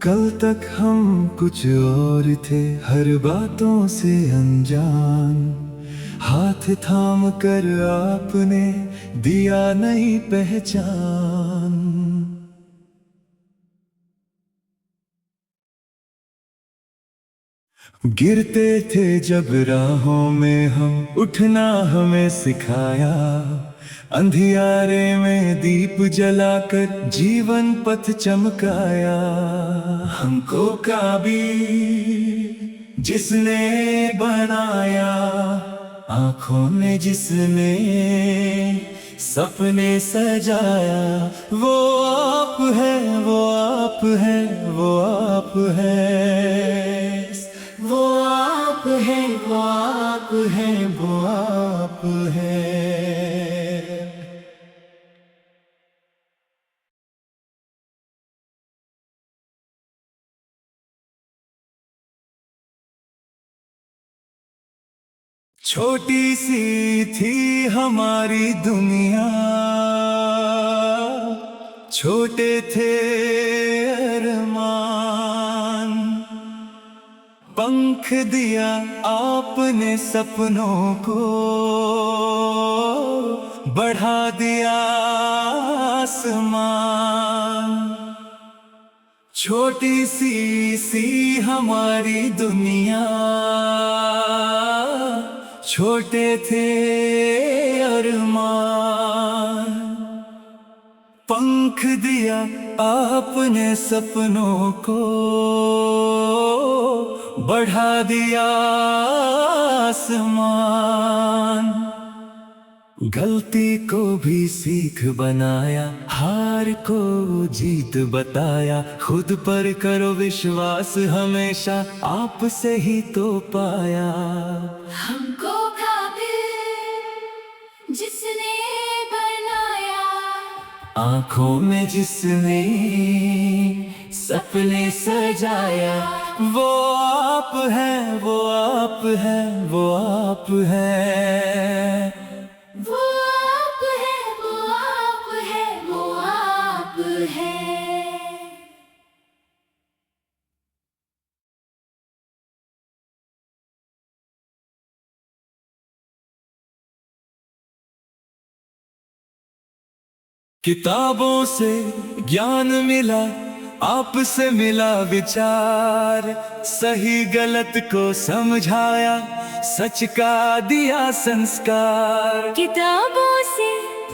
कल तक हम कुछ और थे, हर बातों से अनजान। हाथ थाम कर आपने दिया नई पहचान। गिरते थे जब राहों में हम, उठना हमें सिखाया। अंधियारे में दीप जलाकर जीवन पथ चमकाया। हमको काबिल जिसने बनाया, आंखों ने जिसने सपने सजाया। वो आप है, वो आप है, वो आप है, वो आप है, वो आप है, वो आप है। छोटी सी थी हमारी दुनिया, छोटे थे अरमान। पंख दिया आपने सपनों को, बढ़ा दिया आसमान। छोटी सी हमारी दुनिया, छोटे थे अरमान। पंख दिया आपने सपनों को, बढ़ा दिया आसमान। गलती को भी सीख बनाया, हार को जीत बताया। खुद पर करो विश्वास, हमेशा आपसे ही तो पाया। हमको काबिल जिसने बनाया, आंखों में जिसने सपने सजाया। वो आप है, वो आप है, वो आप है, वो आप है, वो आप है, वो आप है। किताबों से ज्ञान मिला, आपसे मिला विचार। सही गलत को समझाया, सच का दिया संस्कार। किताबों से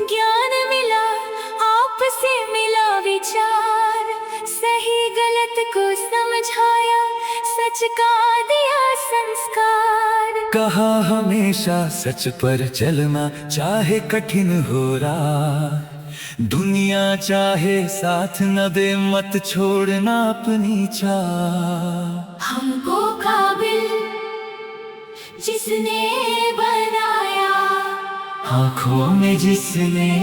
ज्ञान मिला, आपसे मिला विचार। सही गलत को समझाया, सच का दिया संस्कार। कहा हमेशा सच पर चलना, चाहे कठिन हो रहा। दुनिया चाहे साथ न दे, मत छोड़ना अपनी चाह। हमको काबिल जिसने बनाया, आंखों में जिसने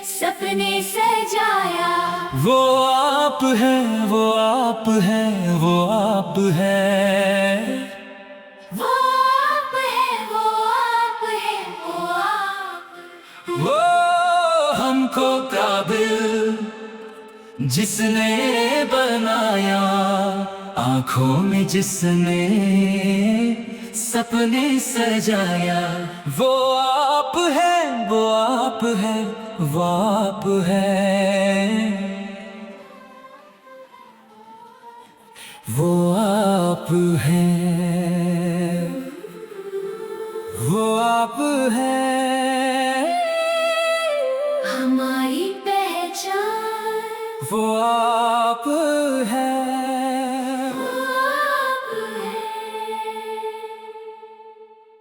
सपने सजाया। वो आप है, वो आप है, वो आप है, वो आप है, वो आप है, वो आप। वो हमको काबिल जिसने बनाया। आंखों में जिसने सपने सजाया। वो आप है, वो आप है, वो आप है, वो आप है, वो आप है। हमारी पहचान वो आप है।